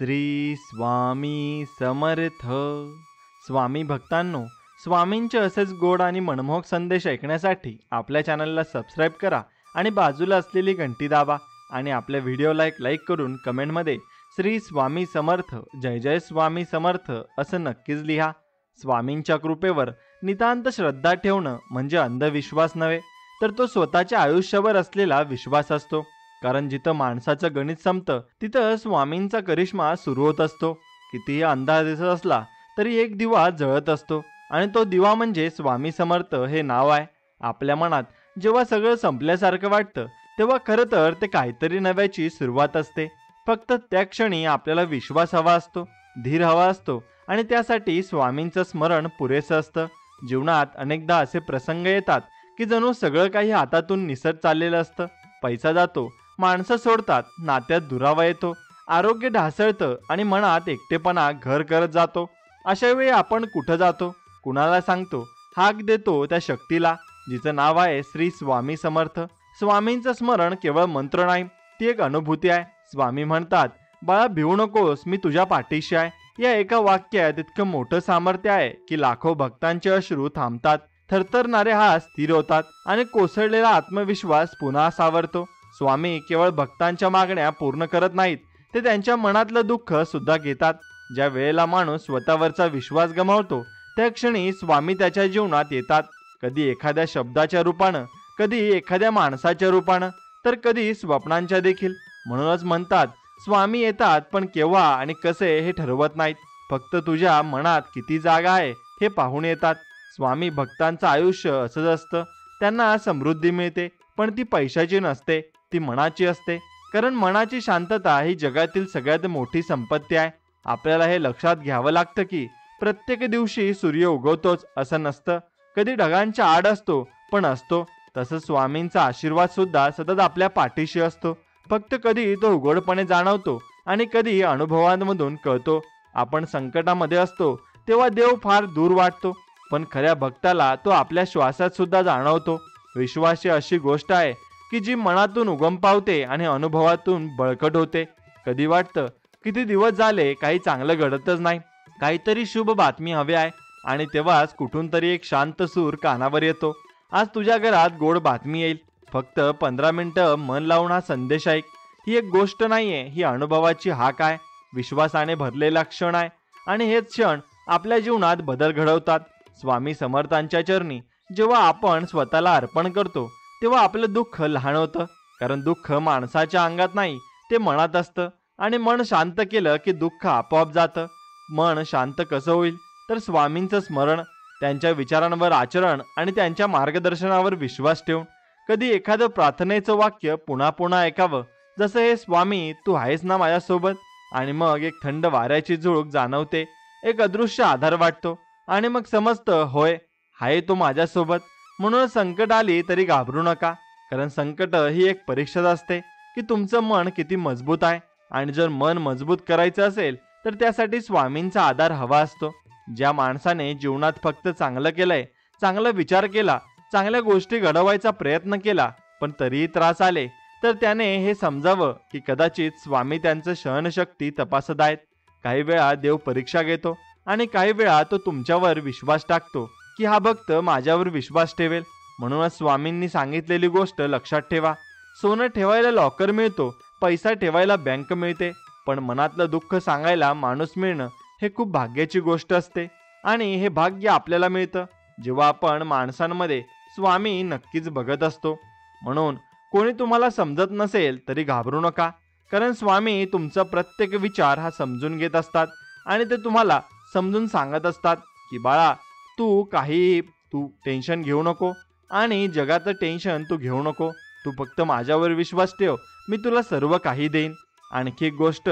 श्री स्वामी समर्थ. स्वामी भक्तांनो, स्वामींचे असेच गोड आणि मनमोहक संदेश ऐकण्यासाठी आपल्या चॅनलला सबस्क्राईब करा आणि बाजूला असलेली घंटी दाबा आणि आपल्या व्हिडिओला एक लाईक करून कमेंटमध्ये श्री स्वामी समर्थ, जय जय स्वामी समर्थ असं नक्कीच लिहा. स्वामींच्या कृपेवर नितांत श्रद्धा ठेवणं म्हणजे अंधविश्वास नव्हे, तर तो स्वतःच्या आयुष्यावर असलेला विश्वास असतो. कारण जिथं माणसाचं गणित संपतं तिथं स्वामींचा करिश्मा सुरू होत असतो. कितीही अंधार दिसत असला तरी एक दिवा जळत असतो आणि तो दिवा म्हणजे स्वामी समर्थ हे नाव आहे. आपल्या मनात जेव्हा सगळं संपल्यासारखं वाटतं तेव्हा खरं तर ते काहीतरी नव्याची सुरुवात असते. फक्त त्या क्षणी आपल्याला विश्वास हवा असतो, धीर हवा असतो आणि त्यासाठी स्वामींचं स्मरण पुरेसं असतं. जीवनात अनेकदा असे प्रसंग येतात की जणू सगळं काही हातातून निसट चाललेलं असतं. पैसा जातो, माणसं सोडतात, नात्यात दुरावा येतो, आरोग्य ढासळतं आणि मनात एकटेपणा घर करत जातो. अशा वेळी आपण कुठं जातो, कुणाला सांगतो? हाक देतो त्या शक्तीला जिचं नाव आहे श्री स्वामी समर्थ. स्वामींचं स्मरण केवळ मंत्र नाही, ती एक अनुभूती आहे. स्वामी म्हणतात, बाळा भिवू नकोस, मी तुझ्या पाठीशी आहे. या एका वाक्यात इतकं मोठं सामर्थ्य आहे की लाखो भक्तांचे अश्रू थांबतात, थरथरणारे हात स्थिर होतात आणि कोसळलेला आत्मविश्वास पुन्हा सावरतो. स्वामी केवळ भक्तांच्या मागण्या पूर्ण करत नाहीत, ते त्यांच्या मनातलं दुःख सुद्धा घेतात. ज्या वेळेला माणूस स्वतःवरचा विश्वास गमावतो त्या क्षणी स्वामी त्याच्या जीवनात येतात. कधी एखाद्या शब्दाच्या रूपानं, कधी एखाद्या माणसाच्या रूपानं, तर कधी स्वप्नांच्या देखील. म्हणूनच म्हणतात, स्वामी येतात पण केव्हा आणि कसे हे ठरवत नाहीत, फक्त तुझ्या मनात किती जागा आहे हे पाहून येतात. स्वामी भक्तांचं आयुष्य असंच असतं. त्यांना समृद्धी मिळते पण ती पैशाची नसते, ती मनाची असते. कारण मनाची शांतता ही जगातील सगळ्यात मोठी संपत्ती आहे. आपल्याला हे लक्षात घ्यावं लागतं की प्रत्येक दिवशी सूर्य उगवतोच असं नसतं, कधी ढगांच्या आड असतो पण असतो. तसंच स्वामींचा आशीर्वाद सुद्धा सतत आपल्या पाठीशी असतो, फक्त कधी तो उघडपणे जाणवतो आणि कधी अनुभवांमधून कळतो. आपण संकटामध्ये असतो तेव्हा देव फार दूर वाटतो, पण खऱ्या भक्ताला तो आपल्या श्वासात सुद्धा जाणवतो. विश्वास ही अशी गोष्ट आहे की जी मनातून उगम पावते आणि अनुभवातून बळकट होते. कधी वाटतं किती दिवस झाले काही चांगलं घडतच नाही, काहीतरी शुभ बातमी हवी आहे, आणि तेव्हाच कुठून तरी एक शांत सूर कानावर येतो. आज तुझ्या घरात गोड बातमी येईल, फक्त 15 मिनिटं मन लावून हा संदेश ऐक. ही एक गोष्ट नाहीये, ही अनुभवाची हाक आहे, विश्वासाने भरलेला क्षण आहे आणि हेच क्षण आपल्या जीवनात बदल घडवतात. स्वामी समर्थांच्या चरणी जेव्हा आपण स्वतःला अर्पण करतो तेव्हा आपलं दुःख लहान होतं. कारण दुःख माणसाच्या अंगात नाही, ते मनात असतं आणि मन शांत केलं की दुःख आपोआप जातं. मन शांत कसं होईल? तर स्वामींचं स्मरण, त्यांच्या विचारांवर आचरण आणि त्यांच्या मार्गदर्शनावर विश्वास ठेवून. कधी एखादं प्रार्थनेचं वाक्य पुन्हा पुन्हा ऐकावं, जसं हे स्वामी तू आहेस ना माझ्यासोबत, आणि मग एक थंड वाऱ्याची झुळूक जाणवते, एक अदृश्य आधार वाटतो आणि मग समजतं होय आहे तो माझ्यासोबत. म्हणून संकट आली तरी घाबरू नका, कारण संकट ही एक परीक्षाच असते की तुमचं मन किती मजबूत आहे. आणि जर मन मजबूत करायचं असेल तर त्यासाठी स्वामींचा आधार हवा असतो. ज्या माणसाने जीवनात फक्त चांगलं केलंय, चांगला विचार केला, चांगल्या गोष्टी घडवायचा प्रयत्न केला, पण तरीही त्रास आले, तर त्याने हे समजावं की कदाचित स्वामी त्यांचं सहनशक्ती तपासत आहेत. काही वेळा देव परीक्षा घेतो आणि काही वेळा तो तुमच्यावर विश्वास टाकतो की हा भक्त माझ्यावर विश्वास ठेवेल. म्हणूनच स्वामींनी सांगितलेली गोष्ट लक्षात ठेवा. सोनं ठेवायला लॉकर मिळतो, पैसा ठेवायला बँक मिळते, पण मनातलं दुःख सांगायला माणूस मिळणं हे खूप भाग्याची गोष्ट असते. आणि हे भाग्य आपल्याला मिळतं जेव्हा आपण माणसांमध्ये स्वामी नक्कीच बघत असतो. म्हणून कोणी तुम्हाला समजत नसेल तरी घाबरू नका, कारण स्वामी तुमचा प्रत्येक विचार हा समजून घेत असतात आणि ते तुम्हाला समजून सांगत असतात की बाळा तू टेन्शन घेऊ नको आणि जगाचं टेन्शन तू घेऊ नको, तू फक्त माझ्यावर विश्वास ठेव, मी तुला सर्व काही देईन. आणखी एक गोष्ट,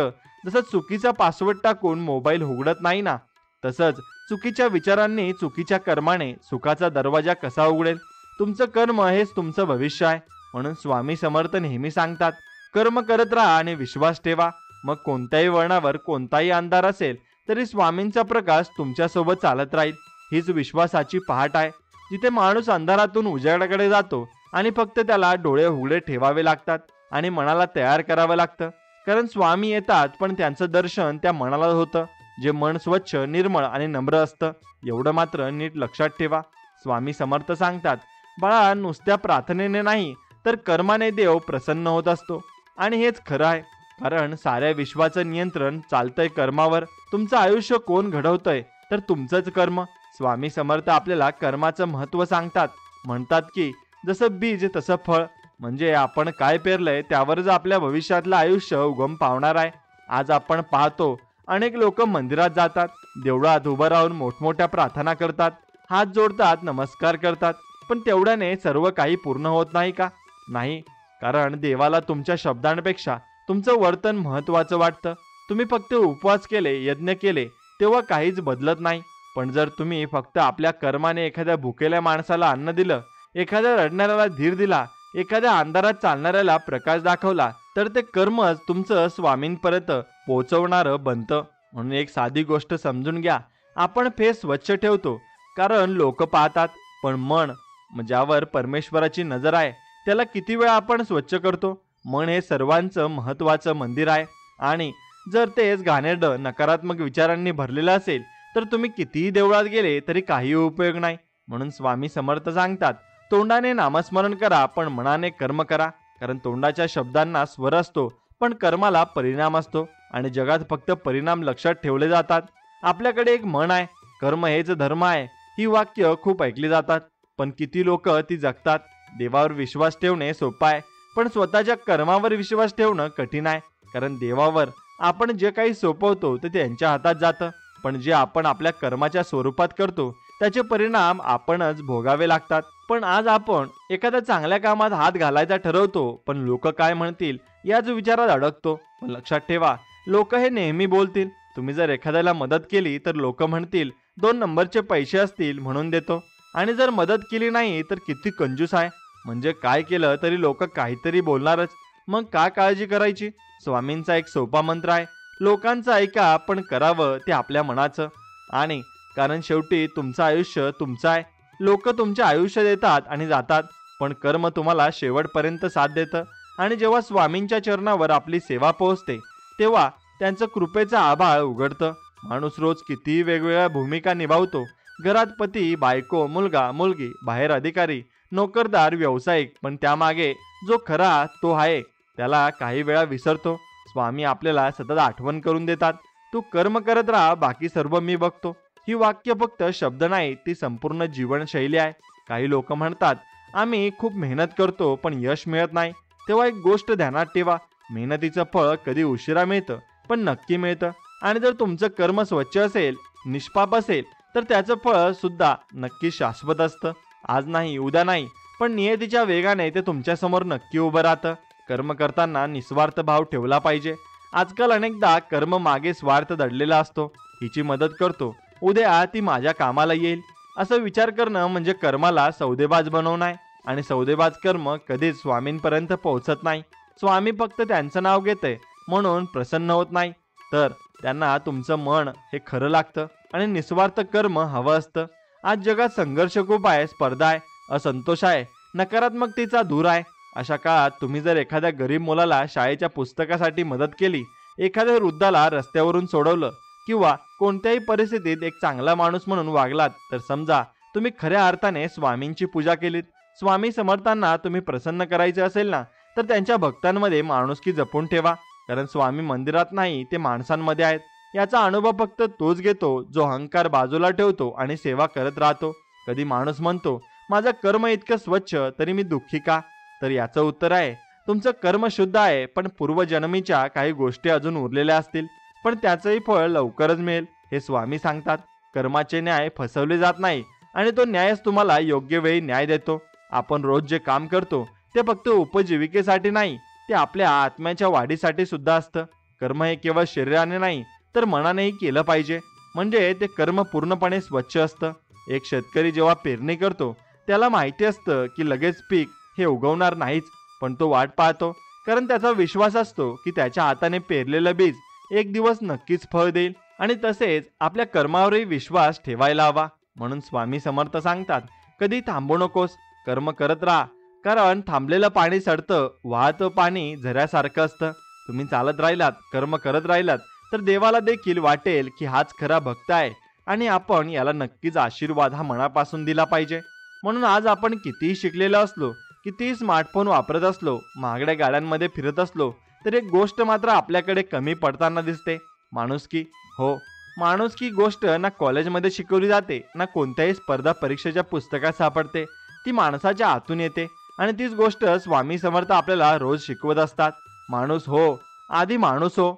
जसं चुकीचा पासवर्ड टाकून मोबाईल उघडत नाही ना, तसंच चुकीच्या विचारांनी, चुकीच्या कर्माने सुखाचा दरवाजा कसा उघडेल? तुमचं कर्म हेच तुमचं भविष्य आहे. म्हणून स्वामी समर्थ नेहमी सांगतात, कर्म करत राहा आणि विश्वास ठेवा. मग कोणत्याही वळणावर कोणताही अंधार असेल तरी स्वामींचा प्रकाश तुमच्यासोबत चालत राहील. हीच विश्वासाची पहाट आहे, जिथे माणूस अंधारातून उजेडाकडे जातो आणि फक्त त्याला डोळे उघडे ठेवावे लागतात आणि मनाला तयार करावं लागतं. कारण स्वामी येतात पण त्यांचं दर्शन त्या मनाला होतं, जे मन स्वच्छ, निर्मळ आणि नम्र असतं. एवढं मात्र नीट लक्षात ठेवा. स्वामी समर्थ सांगतात, बाळा, नुसत्या प्रार्थनेने नाही तर कर्माने देव प्रसन्न होत असतो. आणि हेच खरं आहे, कारण साऱ्या विश्वाचं नियंत्रण चालतंय कर्मावर. तुमचं आयुष्य कोण घडवतंय तर तुमचंच कर्म. स्वामी समर्थ आपल्याला कर्माचं महत्त्व सांगतात. म्हणतात की जसं बीज तसं फळ, म्हणजे आपण काय पेरलंय त्यावरच आपल्या भविष्यातलं आयुष्य उगम पावणार आहे. आज आपण पाहतो अनेक लोक मंदिरात जातात, देवळात उभं राहून मोठमोठ्या प्रार्थना करतात, हात जोडतात, नमस्कार करतात, पण तेवढ्याने सर्व काही पूर्ण होत नाही का? नाही, कारण देवाला तुमच्या शब्दांपेक्षा तुमचं वर्तन महत्त्वाचं वाटतं. तुम्ही फक्त उपवास केले, यज्ञ केले तेव्हा काहीच बदलत नाही, पण जर तुम्ही फक्त आपल्या कर्माने एखाद्या भुकेल्या माणसाला अन्न दिलं, एखाद्या रडणाऱ्याला धीर दिला, एखाद्या अंधारात चालणाऱ्याला प्रकाश दाखवला, तर ते कर्मच तुमचं स्वामींपर्यंत पोहोचवणारं बनतं. म्हणून एक साधी गोष्ट समजून घ्या. आपण फेस स्वच्छ ठेवतो कारण लोक पाहतात, पण मन, ज्यावर परमेश्वराची नजर आहे, त्याला किती वेळा आपण स्वच्छ करतो? मन हे सर्वांचं महत्त्वाचं मंदिर आहे. आणि जर तेच घाणेरडं, नकारात्मक विचारांनी भरलेलं असेल तर तुम्ही कितीही देवळात गेले तरी काही उपयोग नाही. म्हणून स्वामी समर्थ सांगतात, तोंडाने नामस्मरण करा पण मनाने कर्म करा. कारण तोंडाच्या शब्दांना स्वर असतो पण कर्माला परिणाम असतो, आणि जगात फक्त परिणाम लक्षात ठेवले जातात. आपल्याकडे एक म्हण आहे, कर्म हेच धर्म आहे. ही वाक्य खूप ऐकली जातात, पण किती लोक ती जगतात? देवावर विश्वास ठेवणे सोपं आहे, पण स्वतःच्या कर्मावर विश्वास ठेवणं कठीण आहे. कारण देवावर आपण जे काही सोपवतो ते त्यांच्या हातात जातं, पण जे आपण आपल्या कर्माच्या स्वरूपात करतो त्याचे परिणाम आपणच भोगावे लागतात. पण आज आपण एखाद्या चांगल्या कामात हात घालायचा ठरवतो, पण लोक काय म्हणतील याच विचारात अडकतो. पण लक्षात ठेवा, लोक हे नेहमी बोलतील. तुम्ही जर एखाद्याला मदत केली तर लोक म्हणतील 2 नंबरचे पैसे असतील म्हणून देतो, आणि जर मदत केली नाही तर किती कंजूस आहे. म्हणजे काय केलं तरी लोक काहीतरी बोलणारच. मग का काळजी करायची? स्वामींचा एक सोपा मंत्र आहे, लोकांचं ऐका पण करावं ते आपल्या मनाचं. आणि कारण शेवटी तुमचं आयुष्य तुमचं आहे. लोक तुमचे आयुष्य देतात आणि जातात, पण कर्म तुम्हाला शेवटपर्यंत साथ देतं. आणि जेव्हा स्वामींच्या चरणावर आपली सेवा पोहोचते तेव्हा त्यांचं कृपेचं आभाळ उघडतं. माणूस रोज किती वेगवेगळ्या भूमिका निभावतो. घरात पती, बायको, मुलगा, मुलगी, बाहेर अधिकारी, नोकरदार, व्यावसायिक, पण त्यामागे जो खरा तो आहे त्याला काही वेळा विसरतो. स्वामी आपल्याला सतत आठवण करून देतात, तू कर्म करत राहा, बाकी सर्व मी बघतो. ही वाक्य फक्त शब्द नाही, ती संपूर्ण जीवनशैली आहे. काही लोक म्हणतात आम्ही खूप मेहनत करतो पण यश मिळत नाही. तेव्हा एक गोष्ट ध्यानात ठेवा, मेहनतीचं फळ कधी उशिरा मिळतं पण नक्की मिळतं. आणि जर तुमचं कर्म स्वच्छ असेल, निष्पाप असेल, तर त्याचं फळ सुद्धा नक्की शाश्वत असतं. आज नाही, उद्या नाही, पण नियतीच्या वेगाने ते तुमच्यासमोर नक्की उभं राहतं. कर्म करताना निस्वार्थ भाव ठेवला पाहिजे. आजकाल अनेकदा कर्म मागे स्वार्थ दडलेला असतो. हिची मदत करतो, उद्या ती माझ्या कामाला येईल, असं विचार करणं म्हणजे कर्माला सौदेबाज बनवणं आहे. आणि सौदेबाज कर्म कधीच स्वामींपर्यंत पोहोचत नाही. स्वामी फक्त त्यांचं नाव घेतंय म्हणून प्रसन्न होत नाही, तर त्यांना तुमचं मन हे खरं लागतं आणि निस्वार्थ कर्म हवं असतं. आज जगात संघर्ष खूप आहे, स्पर्धा आहे, असंतोष आहे, नकारात्मकतेचा धूर आहे. अशा काळात तुम्ही जर एखाद्या गरीब मुलाला शाळेच्या पुस्तकासाठी मदत केली, एखाद्या वृद्धाला रस्त्यावरून सोडवलं, किंवा कोणत्याही परिस्थितीत एक चांगला माणूस म्हणून वागलात, तर समजा तुम्ही खऱ्या अर्थाने स्वामींची पूजा केलीत. स्वामी समर्थांना तुम्ही प्रसन्न करायचे असेल ना, तर त्यांच्या भक्तांमध्ये माणुसकी जपून ठेवा. कारण स्वामी मंदिरात नाही, ते माणसांमध्ये आहेत. याचा अनुभव फक्त तोच घेतो जो अहंकार बाजूला ठेवतो आणि सेवा करत राहतो. कधी माणूस म्हणतो माझं कर्म इतकं स्वच्छ तरी मी दुःखी का? तर याचं उत्तर आहे, तुमचं कर्म शुद्ध आहे, पण पूर्वजन्मीच्या काही गोष्टी अजून उरलेल्या असतील, पण त्याचंही फळ लवकरच मिळेल. हे स्वामी सांगतात. कर्माचे न्याय फसवले जात नाही, आणि तो न्यायच तुम्हाला योग्य वेळी न्याय देतो. आपण रोज जे काम करतो ते फक्त उपजीविकेसाठी नाही, ते आपल्या आत्म्याच्या वाढीसाठी सुद्धा असतं. कर्म हे केवळ शरीराने नाही तर मनानेही केलं पाहिजे, म्हणजे ते कर्म पूर्णपणे स्वच्छ असतं. एक शेतकरी जेव्हा पेरणी करतो त्याला माहिती असतं की लगेच पीक हे उगवणार नाहीच, पण तो वाट पाहतो, कारण त्याचा विश्वास असतो की त्याच्या हाताने पेरलेलं बीज एक दिवस नक्कीच फळ देईल. आणि तसेच आपल्या कर्मावरही विश्वास ठेवायला हवा. म्हणून स्वामी समर्थ सांगतात, कधी थांबू नकोस, कर्म करत राहा. कारण थांबलेलं पाणी सडतं, वाहतं पाणी झऱ्यासारखं असतं. तुम्ही चालत राहिलात, कर्म करत राहिलात, तर देवाला देखील वाटेल की हाच खरा भक्त आहे आणि आपण याला नक्कीच आशीर्वाद हा मनापासून दिला पाहिजे. म्हणून आज आपण कितीही शिकलेलो असलो, कितीही स्मार्टफोन वापरत असलो, महागड्या गाड्यांमध्ये फिरत असलो, तर एक गोष्ट मात्र आपल्याकडे कमी पडताना दिसते, माणुसकी. हो, माणुसकी गोष्ट ना कॉलेजमध्ये शिकवली जाते, ना कोणत्याही स्पर्धा परीक्षेच्या पुस्तकात सापडते. ती माणसाच्या आतून येते आणि तीच गोष्ट स्वामी समर्थ आपल्याला रोज शिकवत असतात. माणूस हो, आधी माणूस हो.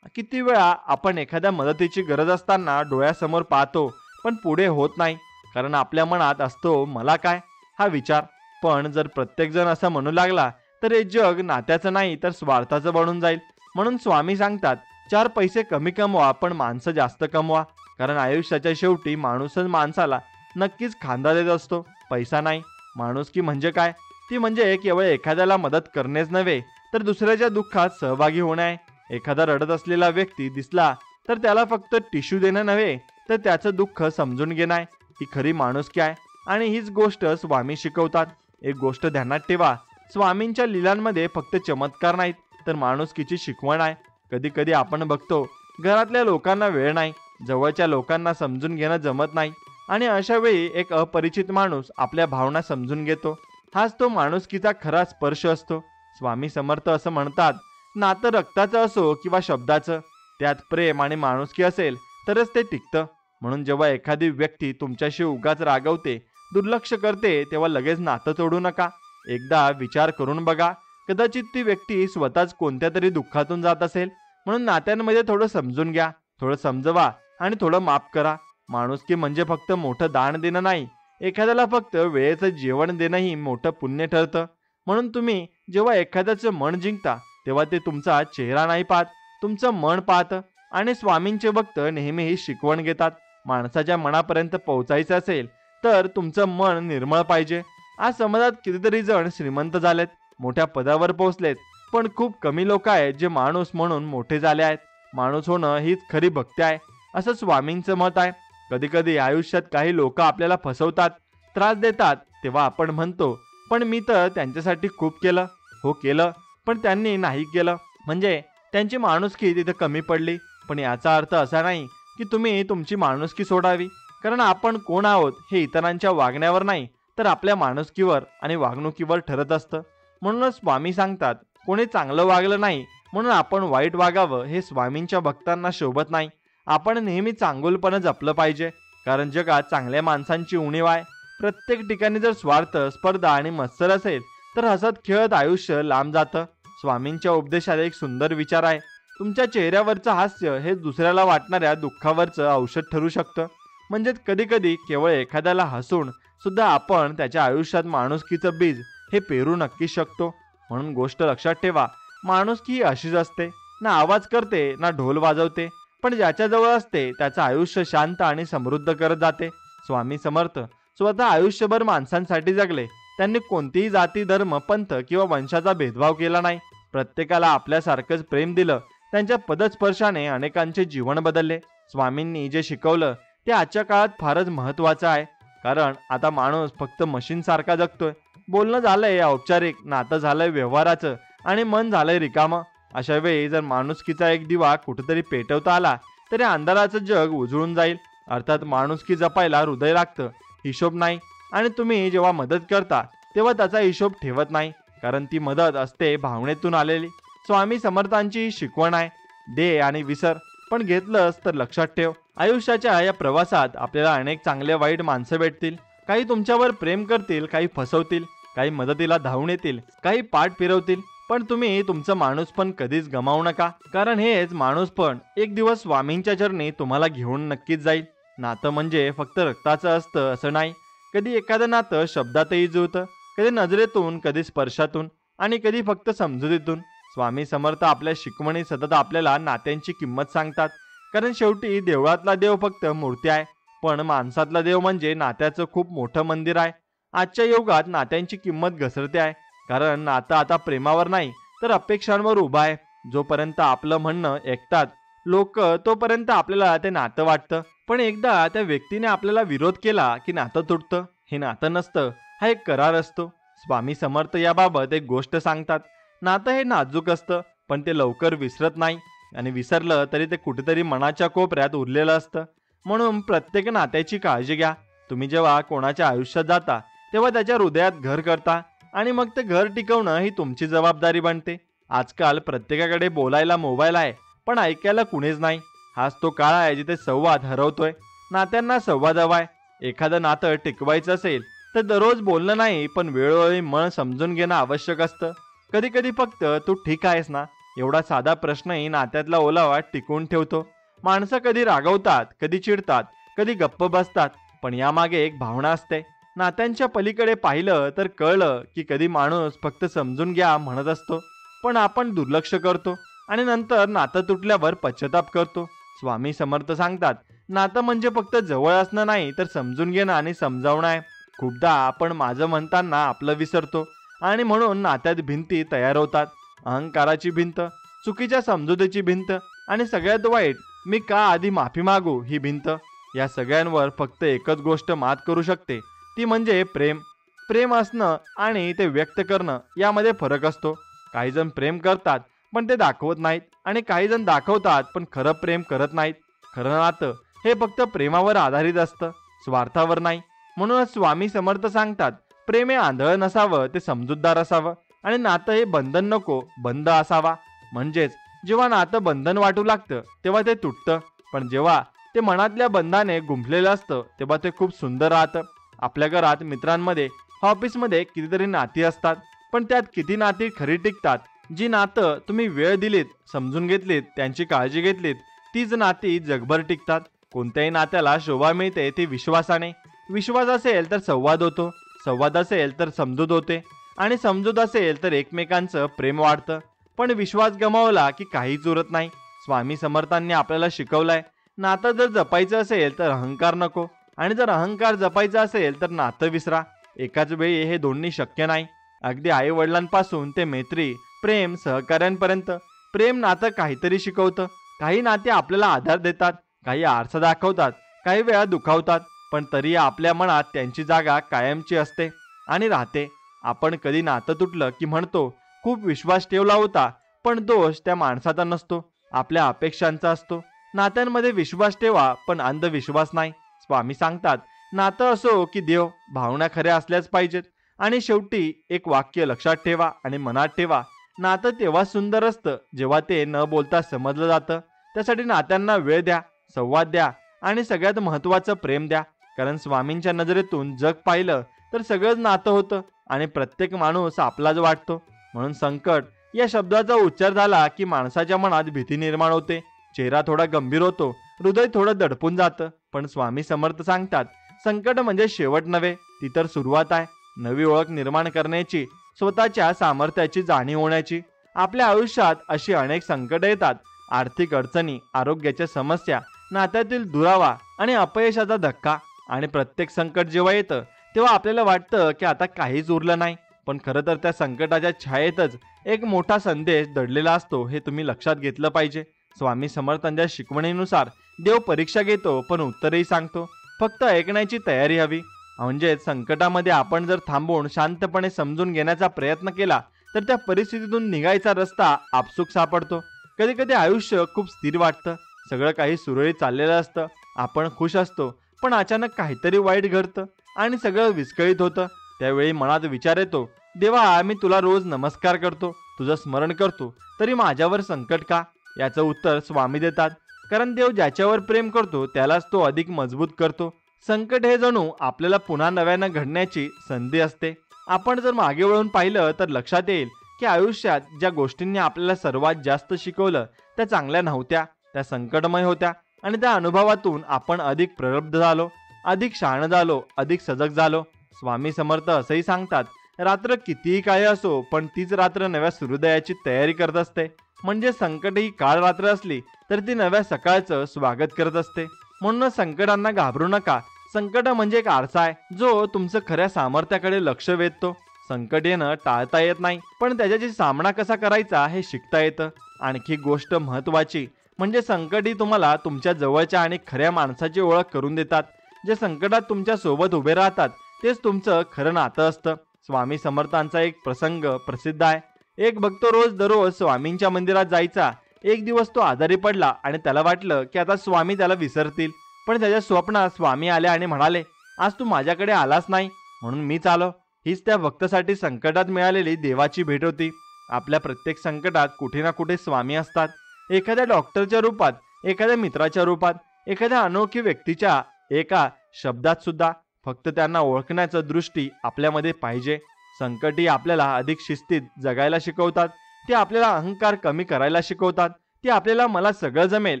किती वेळा आपण एखाद्या मदतीची गरज असताना डोळ्यासमोर पाहतो, पण पुढे होत नाही, कारण आपल्या मनात असतो मला काय हा विचार. पण जर प्रत्येकजण असं म्हणू लागला, तर हे जग नात्याचं नाही तर स्वार्थाचं बनून जाईल. म्हणून स्वामी सांगतात, 4 पैसे कमी कमवा पण माणसं जास्त कमवा. कारण आयुष्याच्या शेवटी माणूसच माणसाला नक्कीच खांदा देत असतो, पैसा नाही. माणुसकी म्हणजे काय? ती म्हणजे केवळ एखाद्याला मदत करणेच नव्हे, तर दुसऱ्याच्या दुःखात सहभागी होणे आहे. एखादा रडत असलेला व्यक्ती दिसला तर त्याला फक्त टिश्यू देणं नव्हे, तर त्याचं दुःख समजून घेणं आहे. ही खरी माणुसकी आहे आणि हीच गोष्ट स्वामी शिकवतात. एक गोष्ट ध्यानात ठेवा, स्वामींच्या लीलांमध्ये फक्त चमत्कार नाहीत, तर माणुसकीची शिकवण आहे. कधी कधी आपण बघतो, घरातल्या लोकांना वेळ नाही, जवळच्या लोकांना समजून घेणं जमत नाही आणि अशा वेळी एक अपरिचित माणूस आपल्या भावना समजून घेतो. हाच तो माणुसकीचा खरा स्पर्श असतो. स्वामी समर्थ असं म्हणतात, नातं रक्ताचं असो किंवा शब्दाचं, त्यात प्रेम आणि माणुसकी असेल तरच ते टिकतं. म्हणून जेव्हा एखादी व्यक्ती तुमच्याशी उगाच रागवते, दुर्लक्ष करते, तेव्हा लगेच नातं तोडू नका. एकदा विचार करून बघा, कदाचित ती व्यक्ती स्वतःच कोणत्या तरी दुःखातून जात असेल. म्हणून नात्यांमध्ये थोडं समजून घ्या, थोडं समजवा आणि थोडं माफ करा. माणुसकी म्हणजे फक्त मोठं दान देणं नाही, एखाद्याला फक्त वेळेचं जेवण देणंही मोठं पुण्य ठरतं. म्हणून तुम्ही जेव्हा एखाद्याचं मन जिंकता, तेव्हा ते तुमचा चेहरा नाही पाहत, तुमचं मन पाहतं. आणि स्वामींचे भक्त नेहमी ही शिकवण घेतात, माणसाच्या मनापर्यंत पोहोचायचं असेल तर तुमचं मन निर्मळ पाहिजे. आज समाजात कितीतरी जण श्रीमंत झालेत, मोठ्या पदावर पोहोचलेत, पण खूप कमी लोक आहेत जे माणूस म्हणून मोठे झाले आहेत. माणूस होणं हीच खरी भक्ती आहे, असं स्वामींचं मत आहे. कधी कधी आयुष्यात काही लोक आपल्याला फसवतात, त्रास देतात, तेव्हा आपण म्हणतो, पण मी तर त्यांच्यासाठी खूप केलं. हो केलं, पण त्यांनी नाही केलं, म्हणजे त्यांची माणुसकी तिथे कमी पडली. पण याचा अर्थ असा नाही की तुम्ही तुमची माणुसकी सोडावी, कारण आपण कोण आहोत हे इतरांच्या वागण्यावर नाही, तर आपल्या माणुसकीवर आणि वागणुकीवर ठरत असतं. म्हणूनच स्वामी सांगतात, कोणी चांगलं वागलं नाही म्हणून आपण वाईट वागावं हे स्वामींच्या भक्तांना शोभत नाही. आपण नेहमी चांगुलपणे जपलं पाहिजे, कारण जगात चांगल्या माणसांची उणीव आहे. प्रत्येक ठिकाणी जर स्वार्थ, स्पर्धा आणि मत्सर असेल तर हसत खेळत आयुष्य लांब जातं. स्वामींच्या उपदेशात एक सुंदर विचार आहे, तुमच्या चेहऱ्यावरचं हास्य हे दुसऱ्याला वाटणाऱ्या दुःखावरचं औषध ठरू शकतं. म्हणजेच कधी कधी केवळ एखाद्याला हसून सुद्धा आपण त्याच्या आयुष्यात माणुसकीचं बीज हे पेरू नक्कीच शकतो. म्हणून गोष्ट लक्षात ठेवा, माणुसकी ही अशीच असते, ना आवाज करते ना ढोल वाजवते, पण ज्याच्याजवळ असते त्याचं आयुष्य शांत आणि समृद्ध करत जाते. स्वामी समर्थ स्वतः आयुष्यभर माणसांसाठी जगले. त्यांनी कोणतीही जाती, धर्म, पंथ किंवा वंशाचा भेदभाव केला नाही. प्रत्येकाला आपल्यासारखंच प्रेम दिलं. त्यांच्या पदस्पर्शाने अनेकांचे जीवन बदलले. स्वामींनी जे शिकवलं ते आजच्या काळात फारच महत्त्वाचं आहे, कारण आता माणूस फक्त मशीन सारखा जगतोय. बोलणं झालंय औपचारिक, नातं झालंय व्यवहाराचं आणि मन झालंय रिकामं. अशा वेळी जर माणुसकीचा एक दिवा कुठेतरी पेटवता आला तर या अंधाराचं जग उजळून जाईल. अर्थात माणुसकी जपायला हृदय लागतं, हिशोब नाही. आणि तुम्ही जेव्हा मदत करता तेव्हा त्याचा हिशोब ठेवत नाही, कारण ती मदत असते भावनेतून आलेली. स्वामी समर्थांची ही शिकवण आहे, दे आणि विसर, पण घेतलंस तर लक्षात ठेव. आयुष्याच्या या प्रवासात आपल्याला अनेक चांगले वाईट माणसं भेटतील. काही तुमच्यावर प्रेम करतील, काही फसवतील, काही मदतीला धावून येतील, काही पाठ फिरवतील. पण तुम्ही तुमचं माणूसपण कधीच गमावू नका, कारण हेच माणूसपण एक दिवस स्वामींच्या चरणी तुम्हाला घेऊन नक्कीच जाईल. नातं म्हणजे फक्त रक्ताचं असतं असं नाही. कधी एखादं नातं शब्दातही जुळतं, कधी नजरेतून, कधी स्पर्शातून आणि कधी फक्त समजुतीतून. स्वामी समर्थ आपल्या शिकवणी सतत आपल्याला नात्यांची किंमत सांगतात, कारण शेवटी देवळातला देव फक्त मूर्ती आहे, पण माणसातला देव म्हणजे नात्याचं खूप मोठं मंदिर आहे. आजच्या युगात नात्यांची किंमत घसरते आहे, कारण नातं आता प्रेमावर नाही तर अपेक्षांवर उभं आहे. जोपर्यंत आपलं म्हणणं ऐकतात लोक, तोपर्यंत आपल्याला ते नातं वाटतं. पण एकदा त्या व्यक्तीने आपल्याला विरोध केला की नातं तुटतं. हे नातं नसतं, हा एक करार असतो. स्वामी समर्थ याबाबत एक गोष्ट सांगतात, नातं हे नाजूक असतं, पण ते लवकर विसरत नाही आणि विसरलं तरी ते कुठेतरी मनाच्या कोपऱ्यात उरलेलं असतं. म्हणून प्रत्येक नात्याची काळजी घ्या. तुम्ही जेव्हा कोणाच्या आयुष्यात जाता तेव्हा त्याच्या हृदयात घर करता आणि मग ते घर टिकवणं ही तुमची जबाबदारी बनते. आजकाल प्रत्येकाकडे बोलायला मोबाईल आहे, पण ऐकायला कुणीच नाही. हाच तो काळ आहे जिथे संवाद हरवतोय. नात्यांना संवाद हवाय. एखादं नातं टिकवायचं असेल तर दररोज बोलणं नाही, पण वेळोवेळी मन समजून घेणं आवश्यक असतं. कधी कधी फक्त तू ठीक आहेस ना एवढा साधा प्रश्नही नात्यातला ओलावा टिकवून ठेवतो. माणसं कधी रागवतात, कधी चिडतात, कधी गप्प बसतात, पण यामागे एक भावना असते. नात्यांच्या पलीकडे पाहिलं तर कळलं की कधी माणूस फक्त समजून घ्या म्हणत असतो, पण आपण दुर्लक्ष करतो आणि नंतर नातं तुटल्यावर पश्चाताप करतो. स्वामी समर्थ सांगतात, नातं म्हणजे फक्त जवळ असणं नाही तर समजून घेणं आणि समजावणं आहे. खूपदा आपण माझं म्हणताना आपलं विसरतो आणि म्हणून नात्यात भिंती तयार होतात. अहंकाराची भिंत, चुकीच्या समजुतीची भिंत आणि सगळ्यात वाईट मी का आधी माफी मागू ही भिंत. या सगळ्यांवर फक्त एकच गोष्ट मात करू शकते, ती म्हणजे प्रेम. प्रेम असणं आणि ते व्यक्त करणं यामध्ये फरक असतो. काही जण प्रेम करतात पण ते दाखवत नाहीत आणि काही जण दाखवतात पण खरं प्रेम करत नाहीत. खरं नातं हे फक्त प्रेमावर आधारित असतं, स्वार्थावर नाही. म्हणूनच स्वामी समर्थ सांगतात, प्रेम हे आंधळ नसावं, ते समजूतदार असावं आणि नातं हे बंधन नको, बंद असावा. म्हणजेच जेव्हा नातं बंधन वाटू लागतं तेव्हा ते तुटतं, पण जेव्हा ते मनातल्या बंधाने गुंफलेलं असतं तेव्हा ते खूप सुंदर राहतं. आपल्या घरात, मित्रांमध्ये, ऑफिसमध्ये कितीतरी नाती असतात, पण त्यात किती नाती खरी टिकतात? जी नातं तुम्ही वेळ दिलीत, समजून घेतलीत, त्यांची काळजी घेतलीत, तीच नाती जगभर टिकतात. कोणत्याही नात्याला शोभा मिळते ती विश्वासाने. विश्वास असेल तर संवाद होतो, संवाद असेल तर समजूत होते आणि समजूत असेल तर एकमेकांचं प्रेम वाढतं. पण विश्वास गमावला की काहीच उरत नाही. स्वामी समर्थांनी आपल्याला शिकवलंय, नातं जर जपायचं असेल तर अहंकार नको आणि जर अहंकार जपायचा असेल तर नातं विसरा. एकाच वेळी हे दोन्ही शक्य नाही. अगदी आई वडिलांपासून ते मैत्री, प्रेम, सहकार्यांपर्यंत प्रेम नातं काहीतरी शिकवतं. काही नाते आपल्याला आधार देतात, काही आरसा दाखवतात, काही वेळा दुखावतात, पण तरी आपल्या मनात त्यांची जागा कायमची असते आणि राहते. आपण कधी नातं तुटलं की म्हणतो खूप विश्वास ठेवला होता, पण दोष त्या माणसाचा नसतो, आपल्या अपेक्षांचा असतो. नात्यांमध्ये विश्वास ठेवा, पण अंधविश्वास नाही. स्वामी सांगतात, नातं असो की देव, भावना खऱ्या असल्याच पाहिजेत. आणि शेवटी एक वाक्य लक्षात ठेवा आणि मनात ठेवा, नातं तेव्हा सुंदर असतं जेव्हा ते न बोलता समजलं जातं. त्यासाठी नात्यांना वेळ द्या, संवाद द्या आणि सगळ्यात महत्त्वाचं प्रेम द्या. कारण स्वामींच्या नजरेतून जग पाहिलं तर सगळंच नातं होतं आणि प्रत्येक माणूस आपलाच वाटतो. म्हणून संकट या शब्दाचा उच्चार झाला की माणसाच्या मनात भीती निर्माण होते, चेहरा थोडा गंभीर होतो, हृदय थोडं दडपून जातं. पण स्वामी समर्थ सांगतात, संकट म्हणजे शेवट नव्हे, ती तर सुरुवात आहे. नवी ओळख निर्माण करण्याची, स्वतःच्या सामर्थ्याची जाणीव होण्याची. आपल्या आयुष्यात अशी अनेक संकट येतात, आर्थिक अडचणी, आरोग्याच्या समस्या, नात्यातील दुरावा आणि अपयशाचा धक्का. आणि प्रत्येक संकट जेव्हा येतं तेव्हा आपल्याला वाटतं की आता काहीच उरलं नाही, पण खरं तर त्या संकटाच्या छायेतच एक मोठा संदेश दडलेला असतो, हे तुम्ही लक्षात घेतलं पाहिजे. स्वामी समर्थांच्या शिकवणीनुसार देव परीक्षा घेतो पण उत्तरही सांगतो, फक्त ऐकण्याची तयारी हवी. म्हणजेच संकटामध्ये आपण जर थांबून शांतपणे समजून घेण्याचा प्रयत्न केला तर त्या परिस्थितीतून निघायचा रस्ता आपसूक सापडतो. कधी कधी आयुष्य खूप स्थिर वाटतं, सगळं काही सुरळीत चाललेलं असतं, आपण खुश असतो, पण अचानक काहीतरी वाईट घडतं आणि सगळं विस्कळीत होतं. त्यावेळी मनात विचार येतो, देवा मी तुला रोज नमस्कार करतो, तुझं स्मरण करतो, तरी माझ्यावर संकट का? याचं उत्तर स्वामी देतात, कारण देव ज्याच्यावर प्रेम करतो त्यालाच तो अधिक मजबूत करतो. संकट हे जणू आपल्याला पुन्हा नव्यानं घडण्याची संधी असते. आपण जर मागे वळून पाहिलं तर लक्षात येईल की आयुष्यात ज्या गोष्टींनी आपल्याला सर्वात जास्त शिकवलं त्या चांगल्या नव्हत्या, त्या संकटमय होत्या आणि त्या अनुभवातून आपण अधिक प्रलब्ध झालो, अधिक शहाण झालो, अधिक सजग झालो. स्वामी समर्थ असंही सांगतात, रात्र कितीही काळे असो पण तीच रात्र नव्या सूर्योदयाची तयारी करत असते. म्हणजे संकट ही काळ रात्र असली तर ती नव्या सकाळचं स्वागत करत असते. म्हणून संकटांना घाबरू नका. संकट म्हणजे एक आरसा आहे जो तुमचं खऱ्या सामर्थ्याकडे लक्ष वेधतो. संकट येणं टाळता येत नाही, पण त्याच्याशी सामना कसा करायचा हे शिकता येतं. आणखी गोष्ट महत्वाची म्हणजे संकट ही तुम्हाला तुमच्या जवळच्या आणि खऱ्या माणसाची ओळख करून देतात. जे संकटात तुमच्या सोबत उभे राहतात तेच तुमचं खरं नातं असतं. स्वामी समर्थांचा एक प्रसंग प्रसिद्ध आहे. एक भक्त रोज दररोज स्वामींच्या मंदिरात जायचा. एक दिवस तो आजारी पडला आणि त्याला वाटलं की आता स्वामी त्याला विसरतील. पण त्याच्या स्वप्नात स्वामी आले आणि म्हणाले, आज तू माझ्याकडे आलास नाही म्हणून मीच आलो. हीच त्या भक्तासाठी संकटात मिळालेली देवाची भेट होती. आपल्या प्रत्येक संकटात कुठे ना कुठे स्वामी असतात. एखाद्या डॉक्टरच्या रूपात, एखाद्या मित्राच्या रूपात, एखाद्या अनोळखी व्यक्तीच्या एका शब्दात सुद्धा. फक्त त्यांना ओळखण्याचं दृष्टी आपल्यामध्ये पाहिजे. संकटी आपल्याला अधिक शिस्तीत जगायला शिकवतात. ते आपल्याला अहंकार कमी करायला शिकवतात. ते आपल्याला मला सगळं जमेल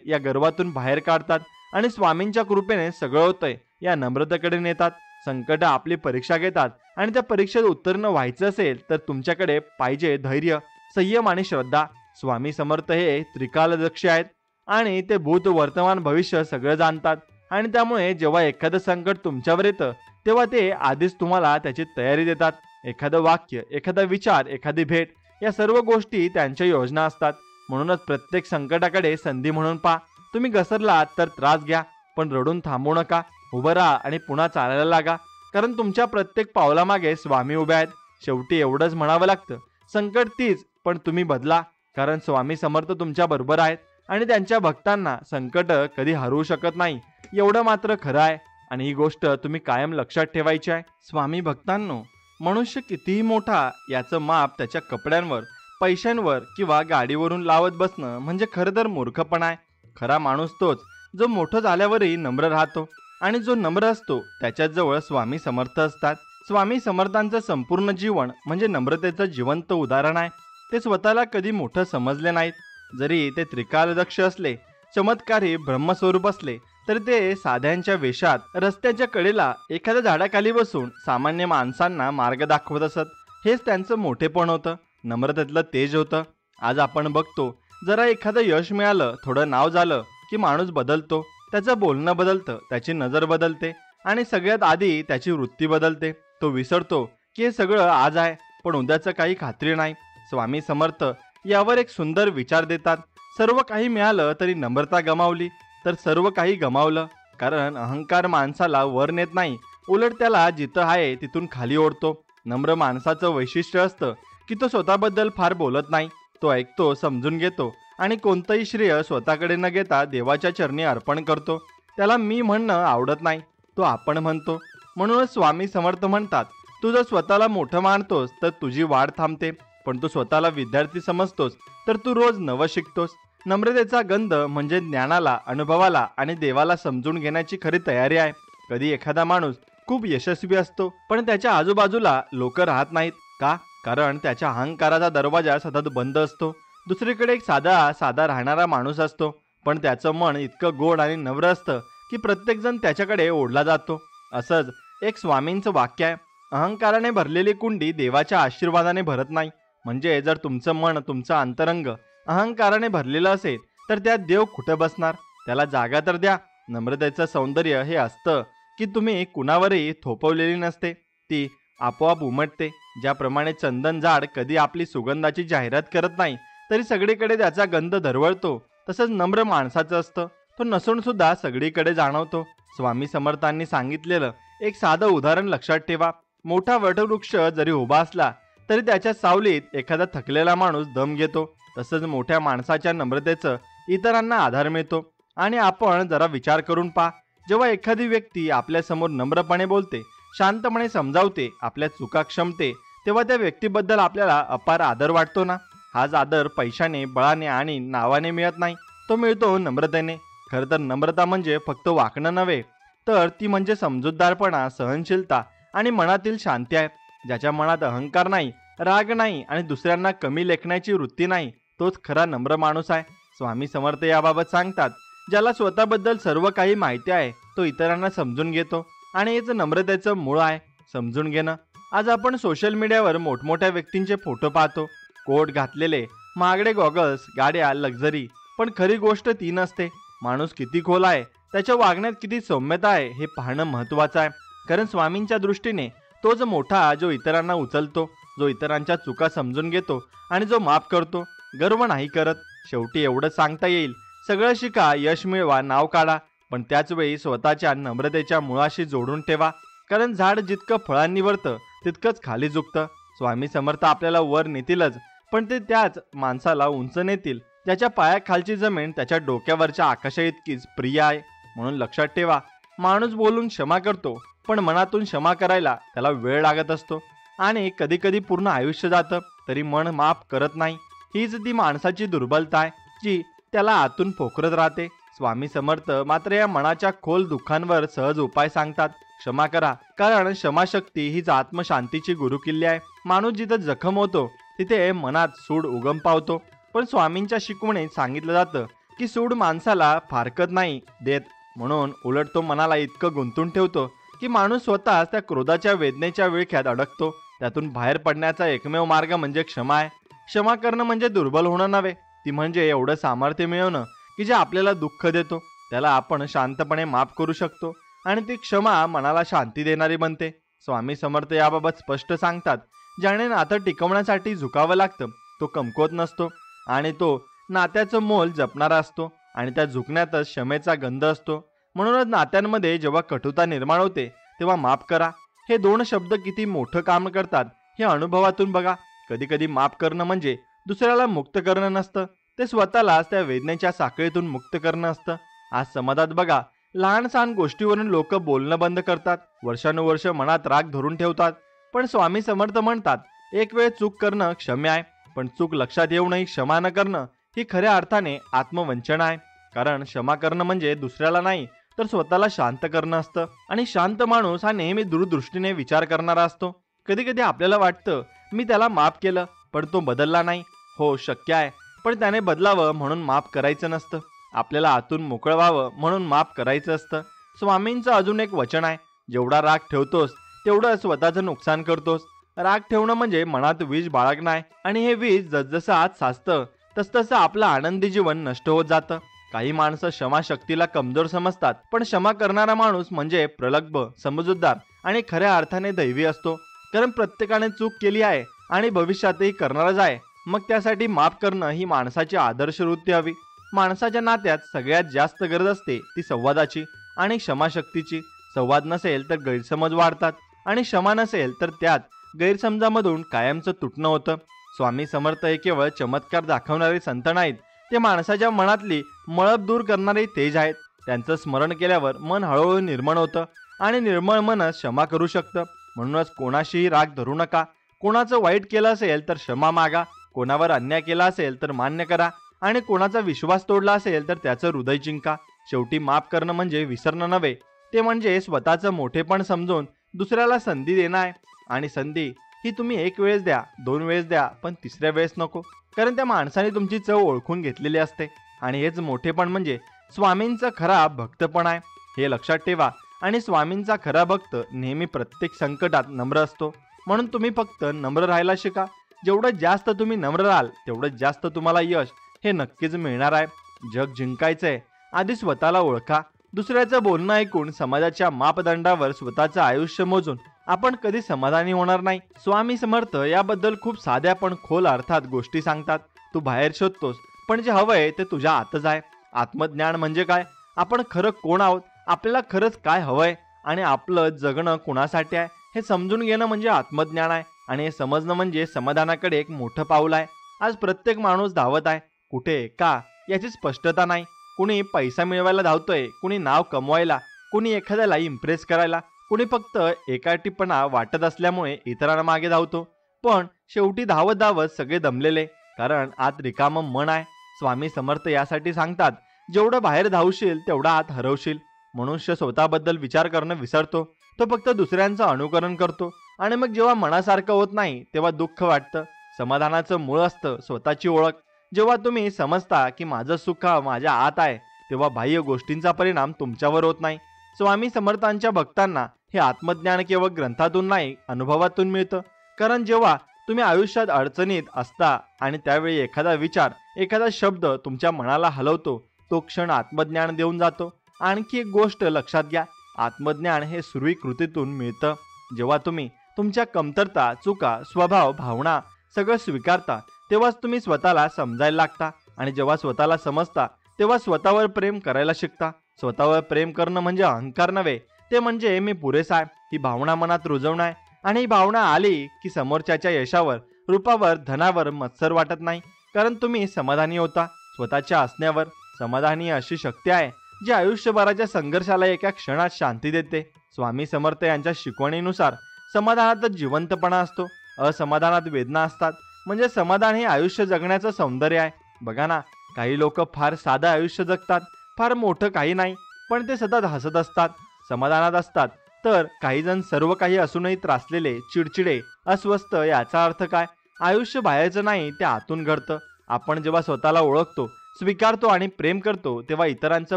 या गर्वातून बाहेर काढतात आणि स्वामींच्या कृपेने सगळं होतंय या नम्रतेकडे नेतात. संकट आपली परीक्षा घेतात आणि त्या परीक्षेत उत्तीर्ण व्हायचं असेल तर तुमच्याकडे पाहिजे धैर्य, संयम आणि श्रद्धा. स्वामी समर्थ हे त्रिकालदर्शी आहेत आणि ते भूत, वर्तमान, भविष्य सगळं जाणतात. आणि त्यामुळे जेव्हा एखादं संकट तुमच्यावर येतं तेव्हा ते आधीच तुम्हाला त्याची तयारी देतात. एखादं वाक्य, एखादा विचार, एखादी भेट या सर्व गोष्टी त्यांच्या योजना असतात. म्हणूनच प्रत्येक संकटाकडे संधी म्हणून पहा. तुम्ही घसरलात तर त्रास घ्या, पण रडून थांबू नका. उभं राहा आणि पुन्हा चालायला लागा, कारण तुमच्या प्रत्येक पावलामागे स्वामी उभे आहेत. शेवटी एवढंच म्हणावं लागतं, संकट तीच, पण तुम्ही बदला, कारण स्वामी समर्थ तुमच्या बरोबर आहेत आणि त्यांच्या भक्तांना संकट कधी हरवू शकत नाही. एवढं मात्र खरं आहे आणि ही गोष्ट तुम्ही कायम लक्षात ठेवायची आहे. स्वामी भक्तांनो, मनुष्य कितीही मोठा याचं माप त्याच्या कपड्यांवर, पैशांवर किंवा गाडीवरून लावत बसणं म्हणजे खरं तर मूर्खपणा आहे. खरा माणूस तोच जो मोठं झाल्यावरही नम्र राहतो आणि जो नम्र असतो त्याच्याच जवळ स्वामी समर्थ असतात. स्वामी समर्थांचं संपूर्ण जीवन म्हणजे नम्रतेचं जिवंत उदाहरण आहे. ते स्वतःला कधी मोठं समजले नाहीत. जरी ते त्रिकालदक्ष असले, चमत्कारी ब्रह्मस्वरूप असले, तर ते साध्यांच्या वेशात रस्त्याच्या कडेला एखाद्या झाडाखाली बसून सामान्य माणसांना मार्ग दाखवत असत. हेच त्यांचं मोठेपण होतं, नम्रतेतलं तेज होतं. आज आपण बघतो, जरा एखादं यश मिळालं, थोडं नाव झालं की माणूस बदलतो. त्याचं बोलणं बदलतं, त्याची नजर बदलते आणि सगळ्यात आधी त्याची वृत्ती बदलते. तो विसरतो की हे सगळं आज आहे, पण उद्याचं काही खात्री नाही. स्वामी समर्थ यावर एक सुंदर विचार देतात. सर्व काही मिळालं तरी नम्रता गमावली तर सर्व काही गमावलं. कारण अहंकार माणसाला वर नेत नाही, उलट त्याला जिथं आहे तिथून खाली ओढतो. नम्र माणसाचं वैशिष्ट्य असतं की तो स्वतःबद्दल फार बोलत नाही. तो ऐकतो, समजून घेतो आणि कोणतंही श्रेय स्वतःकडे न घेता देवाच्या चरणी अर्पण करतो. त्याला मी म्हणणं आवडत नाही, तो आपण म्हणतो. म्हणूनच स्वामी समर्थ म्हणतात, तू जर स्वतःला मोठं मानतोस तर तुझी वाढ थांबते, पण तू स्वतःला विद्यार्थी समजतोस तर तू रोज नवं शिकतोस. नम्रतेचा गंध म्हणजे ज्ञानाला, अनुभवाला आणि देवाला समजून घेण्याची खरी तयारी आहे. कधी एखादा माणूस खूप यशस्वी असतो पण त्याच्या आजूबाजूला लोक राहत नाहीत. का? कारण त्याच्या अहंकाराचा दरवाजा सतत बंद असतो. दुसरीकडे एक साधा राहणारा माणूस असतो, पण त्याचं मन इतकं गोड आणि नम्र असतं की प्रत्येकजण त्याच्याकडे ओढला जातो. असंच एक स्वामींचं वाक्य आहे, अहंकाराने भरलेली कुंडी देवाच्या आशीर्वादाने भरत नाही. म्हणजे जर तुमचं मन, तुमचं अंतरंग अहंकाराने भरलेलं असेल तर त्यात देव कुठं बसणार? त्याला जागा तर द्या. नम्रतेचं सौंदर्य हे असतं की तुम्ही कुणावरही थोपवलेली नसते, ती आपोआप उमटते. ज्याप्रमाणे चंदन झाड कधी आपली सुगंधाची जाहिरात करत नाही तरी सगळीकडे त्याचा गंध दरवळतो, तसंच नम्र माणसाचं असतं, तो नसून सुद्धा सगळीकडे जाणवतो. स्वामी समर्थांनी सांगितलेलं एक साधं उदाहरण लक्षात ठेवा. मोठा वटवृक्ष जरी उभा असला तरी त्याच्या सावलीत एखादा थकलेला माणूस दम घेतो. तसंच मोठ्या माणसाच्या नम्रतेचं इतरांना आधार मिळतो. आणि आपण जरा विचार करून पहा, जेव्हा एखादी व्यक्ती आपल्यासमोर नम्रपणे बोलते, शांतपणे समजावते, आपल्या चुका क्षमते, तेव्हा त्या व्यक्तीबद्दल आपल्याला अपार आदर वाटतो ना. हाच आदर पैशाने, बळाने आणि नावाने मिळत नाही, तो मिळतो नम्रतेने. खरं तर नम्रता म्हणजे फक्त वागणं नव्हे, तर ती म्हणजे समजूतदारपणा, सहनशीलता आणि मनातील शांती आहे. ज्याच्या मनात अहंकार नाही, राग नाही आणि दुसऱ्यांना कमी लेखण्याची वृत्ती नाही, तोच खरा नम्र माणूस आहे. स्वामी समर्थ याबाबत सांगतात, ज्याला स्वतःबद्दल सर्व काही माहिती आहे तो इतरांना समजून घेतो आणि हेच नम्रतेचं मूळ आहे, समजून घेणं. आज आपण सोशल मीडियावर मोठमोठ्या व्यक्तींचे फोटो पाहतो, कोट घातलेले, महागडे गॉगल्स, गाड्या, लक्झरी, पण खरी गोष्ट ती नसते. माणूस किती खोल आहे, त्याच्या वागण्यात किती सौम्यता आहे हे पाहणं महत्त्वाचं आहे. कारण स्वामींच्या दृष्टीने तोच मोठा जो इतरांना उचलतो, जो इतरांच्या चुका समजून घेतो आणि जो माफ करतो, गर्व नाही करत. शेवटी एवढं सांगता येईल, सगळं शिका, यश मिळवा, नाव काढा, पण त्याच वेळी स्वतःच्या नम्रतेच्या मुळाशी जोडून ठेवा. कारण झाड जितकं फळांनी वरतं तितकंच खाली झुकतं. स्वामी समर्थ आपल्याला वर नेतीलच, पण ते त्याच माणसाला उंच नेतील ज्याच्या पायाखालची जमीन त्याच्या डोक्यावरच्या आकाशा इतकीच प्रिय आहे. म्हणून लक्षात ठेवा, माणूस बोलून क्षमा करतो, पण मनातून क्षमा करायला त्याला वेळ लागत असतो आणि कधी कधी पूर्ण आयुष्य जातं तरी मन माफ करत नाही. हीच ती माणसाची दुर्बलता आहे जी त्याला आतून पोखरत राहते. स्वामी समर्थ मात्र या मनाच्या खोल दुःखांवर सहज उपाय सांगतात. क्षमा करा, कारण क्षमाशक्ती हीच आत्मशांतीची गुरुकिल्ली आहे. माणूस जिथं जखम होतो तिथे मनात सूड उगम पावतो. पण स्वामींच्या शिकवणीत सांगितलं जातं की सूड माणसाला फारकत नाही देत, म्हणून उलट तो मनाला इतकं गुंतून ठेवतो की माणूस स्वतःच त्या क्रोधाच्या वेदनेच्या विळख्यात अडकतो. त्यातून बाहेर पडण्याचा एकमेव मार्ग म्हणजे क्षमा आहे. क्षमा करणं म्हणजे दुर्बल होणं नव्हे, ती म्हणजे एवढं सामर्थ्य मिळवणं की जे आपल्याला दुःख देतो त्याला आपण शांतपणे माफ करू शकतो आणि ती क्षमा मनाला शांती देणारी बनते. स्वामी समर्थ याबाबत स्पष्ट सांगतात, ज्याने नातं टिकवण्यासाठी झुकावं लागतं तो कमकुवत नसतो आणि तो नात्याचं मोल जपणारा असतो आणि त्या झुकण्यातच क्षमेचा गंध असतो. म्हणूनच नात्यांमध्ये जेव्हा कटुता निर्माण होते तेव्हा माफ करा हे दोन शब्द किती मोठं काम करतात हे अनुभवातून बघा. कधी कधी माफ करणं म्हणजे दुसऱ्याला मुक्त करणं नसतं, ते स्वतःलाच त्या वेदनेच्या साखळीतून मुक्त करणं असतं. आज समाजात बघा, लहान सहान गोष्टीवरून लोक बोलणं बंद करतात, वर्षानुवर्ष मनात राग धरून ठेवतात. पण स्वामी समर्थ म्हणतात, एक वेळ चूक करणं क्षम्य आहे, पण चूक लक्षात येऊनही क्षमा न करणं ही खऱ्या अर्थाने आत्मवंचना आहे. कारण क्षमा करणं म्हणजे दुसऱ्याला नाही तर स्वतःला शांत करणं असतं आणि शांत माणूस हा नेहमी दूरदृष्टीने विचार करणारा असतो. कधी कधी आपल्याला वाटतं मी त्याला माफ केलं पण तो बदलला नाही. हो, शक्य आहे, पण त्याने बदलावं म्हणून माफ करायचं नसतं. आपल्याला आतून मोकळं व्हावं म्हणून माफ करायचं असतं. स्वामींचं अजून एक वचन आहे, जेवढा राग ठेवतोस तेवढं स्वतःचं नुकसान करतोस. राग ठेवणं म्हणजे मनात विष बाळगणं आहे आणि हे विष जसजसं आत साचतं तसतसं आपलं आनंदी जीवन नष्ट होत जातं. काही माणसं क्षमा शक्तीला कमजोर समजतात, पण क्षमा करणारा माणूस म्हणजे प्रगल्भ, समजूतदार आणि खऱ्या अर्थाने दैवी असतो. कारण प्रत्येकाने चूक केली आहे आणि भविष्यातही करणारच आहे. मग त्यासाठी माफ करणं ही माणसाची आदर्श वृत्ती हवी. माणसाच्या नात्यात सगळ्यात जास्त गरज असते ती संवादाची आणि क्षमाशक्तीची. संवाद नसेल तर गैरसमज वाढतात आणि क्षमा नसेल तर त्यात गैरसमजामधून कायमचं तुटणं होतं. स्वामी समर्थ हे केवळ चमत्कार दाखवणारे संत नाहीत, ते माणसाच्या मनातली मळब दूर करणारे तेज आहेत. त्यांचं स्मरण केल्यावर मन हळूहळू निर्मळ होतं आणि निर्मळ मनच क्षमा करू शकतं. म्हणूनच कोणाशीही राग धरू नका. कोणाचं वाईट केलं असेल तर क्षमा मागा, कोणावर अन्याय केला असेल तर मान्य करा आणि कोणाचा विश्वास तोडला असेल तर त्याचं हृदय जिंका. शेवटी माफ करणं म्हणजे विसरणं नव्हे, ते म्हणजे स्वतःचं मोठेपण समजून दुसऱ्याला संधी देणं आहे. आणि संधी ही तुम्ही एक वेळेस द्या, दोन वेळेस द्या, पण तिसऱ्या वेळेस नको, कारण त्या माणसाने तुमची चव ओळखून घेतलेली असते. आणि हेच मोठेपण म्हणजे स्वामींचा खरा भक्तपण आहे, हे लक्षात ठेवा. आणि स्वामींचा खरा भक्त नेहमी प्रत्येक संकटात नम्र असतो. म्हणून तुम्ही फक्त नम्र राहायला शिका. जेवढं जास्त तुम्ही नम्र राहाल तेवढं जास्त तुम्हाला यश हे नक्कीच मिळणार आहे. जग जिंकायचंय, आधी स्वतःला ओळखा. दुसऱ्याचं बोलणं ऐकून समाजाच्या मापदंडावर स्वतःचं आयुष्य मोजून आपण कधी समाधानी होणार नाही. स्वामी समर्थ याबद्दल खूप साध्या पण खोल अर्थात गोष्टी सांगतात. तू बाहेर शोधतोस, पण जे हवंय ते तुझ्या आतच आहे. आत्मज्ञान म्हणजे काय? आपण खरं कोण आहोत, आपल्याला खरंच काय हवंय आणि आपलं जगणं कुणासाठी आहे हे समजून घेणं म्हणजे आत्मज्ञान आहे. आणि हे समजणं म्हणजे समाधानाकडे एक मोठं पाऊल आहे. आज प्रत्येक माणूस धावत आहे, कुठे, का याची स्पष्टता नाही. कुणी पैसा मिळवायला धावतोय, कुणी नाव कमवायला, कुणी एखाद्याला इम्प्रेस करायला, कुणी फक्त एकाटीपणा वाटत असल्यामुळे इतरांमागे धावतो. पण शेवटी धावत धावत सगळे दमलेले, कारण आत रिकामं मन आहे. स्वामी समर्थ यासाठी सांगतात, जेवढं बाहेर धावशील तेवढा आत हरवशील. मनुष्य स्वतःबद्दल विचार करणं विसरतो, तो फक्त दुसऱ्यांचं अनुकरण करतो आणि मग जेव्हा मनासारखं होत नाही तेव्हा दुःख वाटतं. समाधानाचं मूळ असतं स्वतःची ओळख. जेव्हा तुम्ही समजता की माझं सुख माझ्या आत आहे, तेव्हा बाह्य गोष्टींचा परिणाम तुमच्यावर होत नाही. स्वामी समर्थांच्या भक्तांना हे आत्मज्ञान केवळ ग्रंथातून नाही, अनुभवातून मिळतं. कारण जेव्हा तुम्ही आयुष्यात अडचणीत असता आणि त्यावेळी एखादा विचार, एखादा शब्द तुमच्या मनाला हलवतो, तो क्षण आत्मज्ञान देऊन जातो. आणखी एक गोष्ट लक्षात घ्या, आत्मज्ञान हे सुरळीत कृतीतून मिळतं. जेव्हा तुम्ही तुमच्या कमतरता, चुका, स्वभाव, भावना सगळं स्वीकारता, तेव्हाच तुम्ही स्वतःला समजायला लागता. आणि जेव्हा स्वतःला समजता तेव्हा स्वतःवर प्रेम करायला शिकता. स्वतःवर प्रेम करणं म्हणजे अहंकार नव्हे, ते म्हणजे मी पुरेसा आहे ही भावना मनात रुजवणं आहे. आणि ही भावना आली की समोरच्याच्या यशावर रूपावर, धनावर मत्सर वाटत नाही, कारण तुम्ही समाधानी होता. स्वतःच्या असण्यावर समाधानी अशी शक्ती आहे जी आयुष्यभराच्या संघर्षाला एका क्षणात शांती देते. स्वामी समर्थ यांच्या शिकवणीनुसार समाधानात जिवंतपणा असतो, असमाधानात वेदना असतात. म्हणजे समाधान हे आयुष्य जगण्याचं सौंदर्य आहे. बघा ना, काही लोक फार साधं आयुष्य जगतात, फार मोठं काही नाही, पण ते सतत हसत असतात, समाधानात असतात. तर काही जण सर्व काही असूनही त्रासलेले, चिडचिडे, अस्वस्थ. याचा अर्थ काय? आयुष्य बाहेरचं नाही, ते आतून घडतं. आपण जेव्हा स्वतःला ओळखतो, स्वीकारतो आणि प्रेम करतो, तेव्हा इतरांचं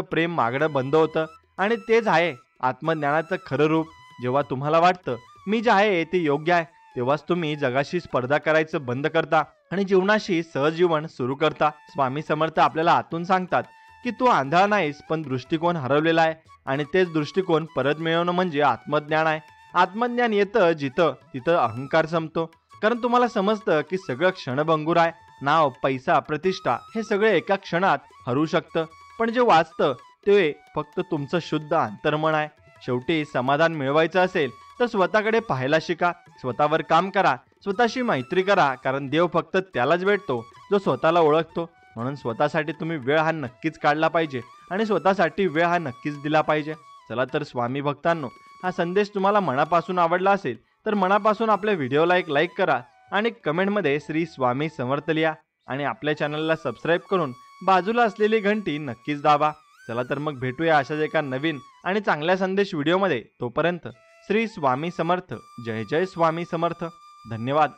प्रेम मागणं बंद होतं. आणि तेच आहे आत्मज्ञानाचं खरं रूप. जेव्हा तुम्हाला वाटतं मी जे आहे ते योग्य आहे, तेव्हाच तुम्ही जगाशी स्पर्धा करायचं बंद करता आणि जीवनाशी सहजीवन सुरू करता. स्वामी समर्थ आपल्याला आतून सांगतात की तू आंधळा नाहीस, पण दृष्टिकोन हरवलेला आहे. आणि तेच दृष्टिकोन परत मिळवणं म्हणजे आत्मज्ञान आहे. आत्मज्ञान येतं जिथं तिथं अहंकार संपतो, कारण तुम्हाला समजतं की सगळं क्षणभंगूर आहे. नाव, पैसा, प्रतिष्ठा हे सगळे एका क्षणात हरू शकतं, पण जे वाचतं ते फक्त तुमचं शुद्ध अंतर्मन आहे. शेवटी समाधान मिळवायचं असेल तर स्वतःकडे पाहायला शिका, स्वतःवर काम करा, स्वतःशी मैत्री करा, कारण देव फक्त त्यालाच भेटतो जो स्वतःला ओळखतो. म्हणून स्वतःसाठी तुम्ही वेळ हा नक्कीच काढला पाहिजे आणि स्वतःसाठी वेळ हा नक्कीच दिला पाहिजे. चला तर स्वामी भक्तांनो, हा संदेश तुम्हाला मनापासून आवडला असेल तर मनापासून आपल्या व्हिडिओला एक लाईक करा आणि कमेंटमध्ये श्री स्वामी समर्थ लिहा आणि आपल्या चॅनलला सबस्क्राईब करून बाजूला असलेली घंटी नक्कीच दाबा. चला तर मग भेटूया अशाच एका नवीन आणि चांगल्या संदेश व्हिडिओमध्ये. तोपर्यंत श्री स्वामी समर्थ. जय जय स्वामी समर्थ. धन्यवाद.